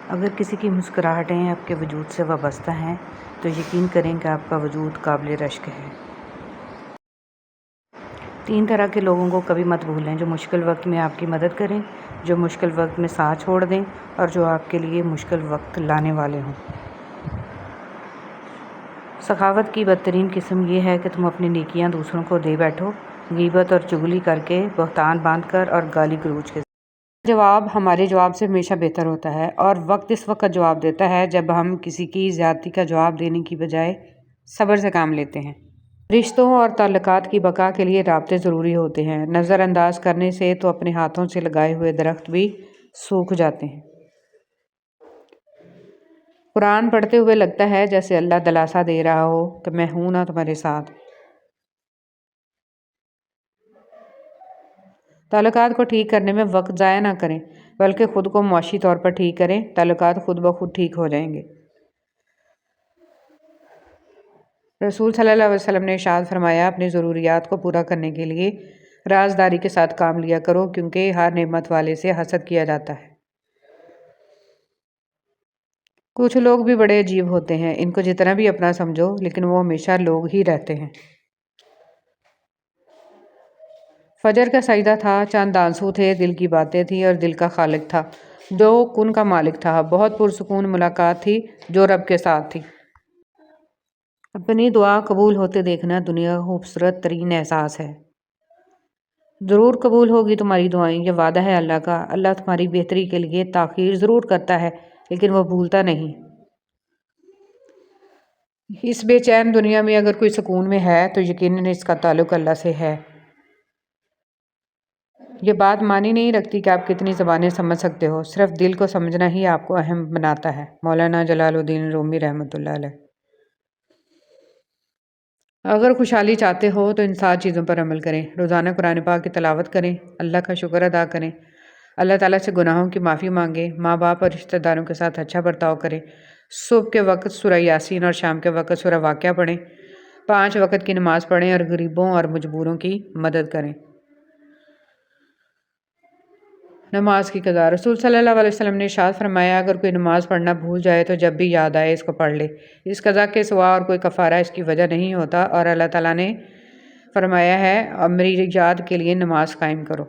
اگر کسی کی مسکراہٹیں آپ کے وجود سے وابستہ ہیں تو یقین کریں کہ آپ کا وجود قابل رشک ہے۔ 3 طرح کے لوگوں کو کبھی مت بھولیں، جو مشکل وقت میں آپ کی مدد کریں، جو مشکل وقت میں ساتھ چھوڑ دیں اور جو آپ کے لیے مشکل وقت لانے والے ہوں۔ سخاوت کی بدترین قسم یہ ہے کہ تم اپنی نیکیاں دوسروں کو دے بیٹھو، غیبت اور چغلی کر کے، بہتان باندھ کر اور گالی گلوچ کے۔ جواب ہمارے جواب سے ہمیشہ بہتر ہوتا ہے، اور وقت اس وقت جواب دیتا ہے جب ہم کسی کی زیادتی کا جواب دینے کی بجائے صبر سے کام لیتے ہیں۔ رشتوں اور تعلقات کی بقا کے لیے رابطے ضروری ہوتے ہیں۔ نظر انداز کرنے سے تو اپنے ہاتھوں سے لگائے ہوئے درخت بھی سوکھ جاتے ہیں۔ قرآن پڑھتے ہوئے لگتا ہے جیسے اللہ دلاسا دے رہا ہو کہ میں ہوں نا تمہارے ساتھ۔ تعلقات کو ٹھیک کرنے میں وقت ضائع نہ کریں، بلکہ خود کو معاشی طور پر ٹھیک کریں، تعلقات خود بخود ٹھیک ہو جائیں گے۔ رسول صلی اللہ علیہ وسلم نے ارشاد فرمایا، اپنی ضروریات کو پورا کرنے کے لیے رازداری کے ساتھ کام لیا کرو، کیونکہ ہر نعمت والے سے حسد کیا جاتا ہے۔ کچھ لوگ بھی بڑے عجیب ہوتے ہیں، ان کو جتنا بھی اپنا سمجھو لیکن وہ ہمیشہ لوگ ہی رہتے ہیں۔ فجر کا سجدہ تھا، چاند آنسو تھے، دل کی باتیں تھیں اور دل کا خالق تھا جو کن کا مالک تھا۔ بہت پرسکون ملاقات تھی جو رب کے ساتھ تھی۔ اپنی دعا قبول ہوتے دیکھنا دنیا کا خوبصورت ترین احساس ہے۔ ضرور قبول ہوگی تمہاری دعائیں، یہ وعدہ ہے اللہ کا۔ اللہ تمہاری بہتری کے لیے تاخیر ضرور کرتا ہے لیکن وہ بھولتا نہیں۔ اس بے چین دنیا میں اگر کوئی سکون میں ہے تو یقیناً اس کا تعلق اللہ سے ہے۔ یہ بات معنی نہیں رکھتی کہ آپ کتنی زبانیں سمجھ سکتے ہو، صرف دل کو سمجھنا ہی آپ کو اہم بناتا ہے۔ مولانا جلال الدین رومی رحمۃ اللہ علیہ۔ اگر خوشحالی چاہتے ہو تو ان 7 چیزوں پر عمل کریں۔ روزانہ قرآن پاک کی تلاوت کریں، اللہ کا شکر ادا کریں، اللہ تعالیٰ سے گناہوں کی معافی مانگیں، ماں باپ اور رشتہ داروں کے ساتھ اچھا برتاؤ کریں، صبح کے وقت سورہ یاسین اور شام کے وقت سورہ واقعہ پڑھیں، 5 وقت کی نماز پڑھیں اور غریبوں اور مجبوروں کی مدد کریں۔ نماز کی قضا۔ رسول صلی اللہ علیہ وسلم نے ارشاد فرمایا، اگر کوئی نماز پڑھنا بھول جائے تو جب بھی یاد آئے اس کو پڑھ لے، اس قضا کے سوا اور کوئی کفارہ اس کی وجہ نہیں ہوتا، اور اللہ تعالیٰ نے فرمایا ہے میری یاد کے لیے نماز قائم کرو۔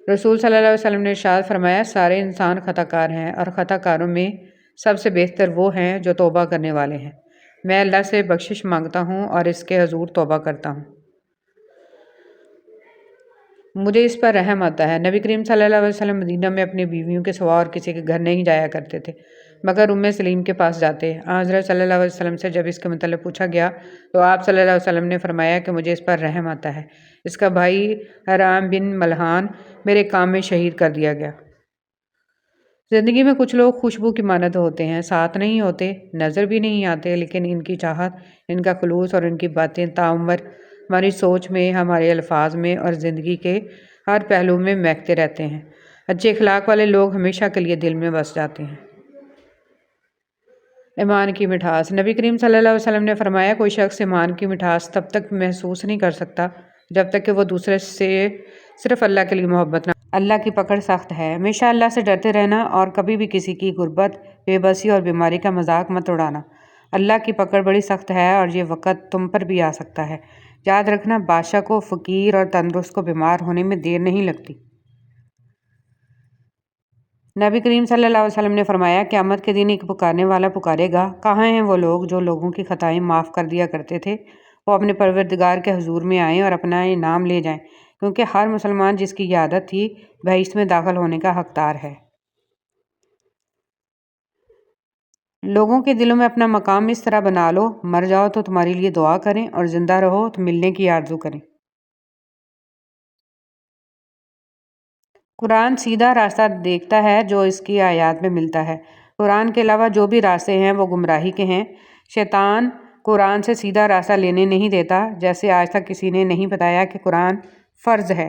رسول صلی اللہ علیہ وسلم نے ارشاد فرمایا، سارے انسان خطا کار ہیں اور خطا کاروں میں سب سے بہتر وہ ہیں جو توبہ کرنے والے ہیں۔ میں اللہ سے بخشش مانگتا ہوں اور اس کے حضور توبہ کرتا ہوں، مجھے اس پر رحم آتا ہے۔ نبی کریم صلی اللہ علیہ وسلم مدینہ میں اپنی بیویوں کے سوا اور کسی کے گھر نہیں جایا کرتے تھے مگر سلیم کے پاس جاتے۔ حضرت صلی اللہ علیہ وسلم سے جب اس کے متعلق پوچھا گیا تو آپ صلی اللہ علیہ وسلم نے فرمایا کہ مجھے اس پر رحم آتا ہے، اس کا بھائی حرام بن ملحان میرے کام میں شہید کر دیا گیا۔ زندگی میں کچھ لوگ خوشبو کی مانند ہوتے ہیں، ساتھ نہیں ہوتے، نظر بھی نہیں آتے، لیکن ان کی چاہت، ان کا خلوص اور ان کی باتیں تعمر ہماری سوچ میں، ہمارے الفاظ میں اور زندگی کے ہر پہلو میں مہکتے رہتے ہیں۔ اچھے اخلاق والے لوگ ہمیشہ کے لیے دل میں بس جاتے ہیں۔ ایمان کی مٹھاس۔ نبی کریم صلی اللہ علیہ وسلم نے فرمایا، کوئی شخص ایمان کی مٹھاس تب تک محسوس نہیں کر سکتا جب تک کہ وہ دوسرے سے صرف اللہ کے لیے محبت نہ۔ اللہ کی پکڑ سخت ہے، ہمیشہ اللہ سے ڈرتے رہنا اور کبھی بھی کسی کی غربت، بے بسی اور بیماری کا مذاق مت اڑانا۔ اللہ کی پکڑ بڑی سخت ہے اور یہ وقت تم پر بھی آ سکتا ہے۔ یاد رکھنا، بادشاہ کو، فقیر اور تندرست کو بیمار ہونے میں دیر نہیں لگتی۔ نبی کریم صلی اللہ علیہ وسلم نے فرمایا، قیامت کے دن ایک پکارنے والا پکارے گا، کہاں ہیں وہ لوگ جو لوگوں کی خطائیں معاف کر دیا کرتے تھے؟ وہ اپنے پروردگار کے حضور میں آئیں اور اپنا انعام لے جائیں، کیونکہ ہر مسلمان جس کی یہ عادت تھی بہشت میں داخل ہونے کا حقدار ہے۔ لوگوں کے دلوں میں اپنا مقام اس طرح بنا لو، مر جاؤ تو تمہارے لیے دعا کریں اور زندہ رہو تو ملنے کی آرزو کریں۔ قرآن سیدھا راستہ دیکھتا ہے جو اس کی آیات میں ملتا ہے۔ قرآن کے علاوہ جو بھی راستے ہیں وہ گمراہی کے ہیں۔ شیطان قرآن سے سیدھا راستہ لینے نہیں دیتا، جیسے آج تک کسی نے نہیں بتایا کہ قرآن فرض ہے۔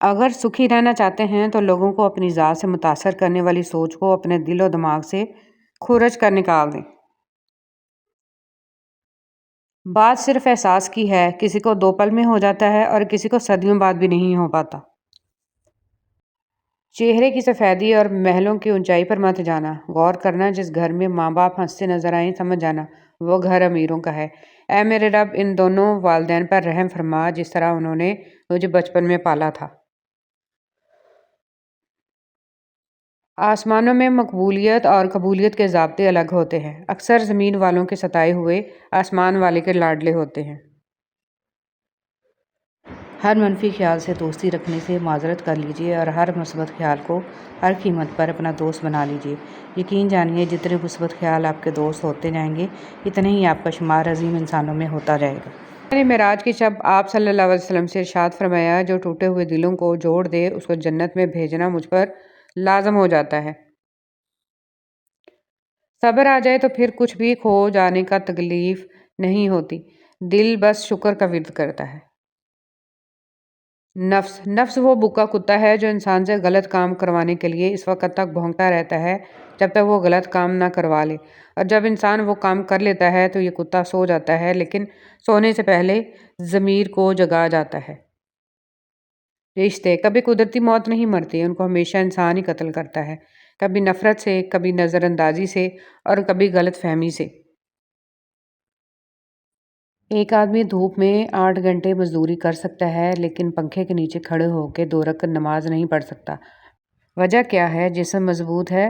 اگر سکھی رہنا چاہتے ہیں تو لوگوں کو اپنی ذات سے متاثر کرنے والی سوچ کو اپنے دل و دماغ سے کھرچ کر نکال دیں۔ بات صرف احساس کی ہے، کسی کو 2 پل میں ہو جاتا ہے اور کسی کو صدیوں بعد بھی نہیں ہو پاتا۔ چہرے کی سفیدی اور محلوں کی اونچائی پر مت جانا، غور کرنا جس گھر میں ماں باپ ہنستے نظر آئیں سمجھ جانا وہ گھر امیروں کا ہے۔ اے میرے رب ان دونوں والدین پر رحم فرما جس طرح انہوں نے مجھے بچپن میں پالا تھا۔ آسمانوں میں مقبولیت اور قبولیت کے ضابطے الگ ہوتے ہیں۔ اکثر زمین والوں کے ستائے ہوئے آسمان والے کے لاڈلے ہوتے ہیں۔ ہر منفی خیال سے دوستی رکھنے سے معذرت کر لیجیے اور ہر مثبت خیال کو ہر قیمت پر اپنا دوست بنا لیجیے۔ یقین جانیے جتنے مثبت خیال آپ کے دوست ہوتے جائیں گے اتنے ہی آپ کا شمار عظیم انسانوں میں ہوتا جائے گا۔ میں نے معراج کی شب آپ صلی اللہ علیہ وسلم سے ارشاد فرمایا، جو ٹوٹے ہوئے دلوں کو جوڑ دے اس کو جنت میں بھیجنا مجھ پر لازم ہو جاتا ہے۔ صبر آ جائے تو پھر کچھ بھی کھو جانے کا تکلیف نہیں ہوتی، دل بس شکر کا ورد کرتا ہے۔ نفس وہ بھوکا کتا ہے جو انسان سے غلط کام کروانے کے لیے اس وقت تک بھونکتا رہتا ہے جب تک وہ غلط کام نہ کروا لے، اور جب انسان وہ کام کر لیتا ہے تو یہ کتا سو جاتا ہے، لیکن سونے سے پہلے ضمیر کو جگا جاتا ہے۔ رشتے کبھی قدرتی موت نہیں مرتے، ان کو ہمیشہ انسان ہی قتل کرتا ہے، کبھی نفرت سے، کبھی نظر اندازی سے اور کبھی غلط فہمی سے۔ ایک آدمی دھوپ میں 8 گھنٹے مزدوری کر سکتا ہے لیکن پنکھے کے نیچے کھڑے ہو کے 2 رکعت نماز نہیں پڑھ سکتا۔ وجہ کیا ہے؟ جسم مضبوط ہے،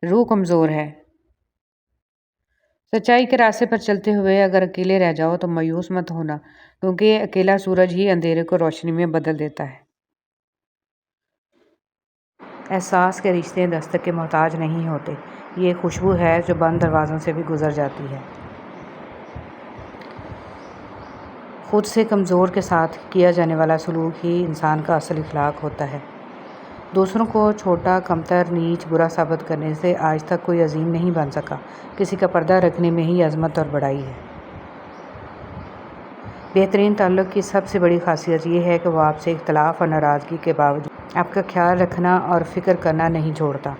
روح کمزور ہے۔ سچائی کے راستے پر چلتے ہوئے اگر اکیلے رہ جاؤ تو مایوس مت ہونا، کیونکہ اکیلا سورج ہی اندھیرے کو روشنی میں بدل دیتا ہے۔ احساس کے رشتے دستک کے محتاج نہیں ہوتے، یہ ایک خوشبو ہے جو بند دروازوں سے بھی گزر جاتی ہے۔ خود سے کمزور کے ساتھ کیا جانے والا سلوک ہی انسان کا اصل اخلاق ہوتا ہے۔ دوسروں کو چھوٹا، کمتر، نیچ، برا ثابت کرنے سے آج تک کوئی عظیم نہیں بن سکا۔ کسی کا پردہ رکھنے میں ہی عظمت اور بڑائی ہے۔ بہترین تعلق کی سب سے بڑی خاصیت یہ ہے کہ وہ آپ سے اختلاف اور ناراضگی کے باوجود آپ کا خیال رکھنا اور فکر کرنا نہیں چھوڑتا۔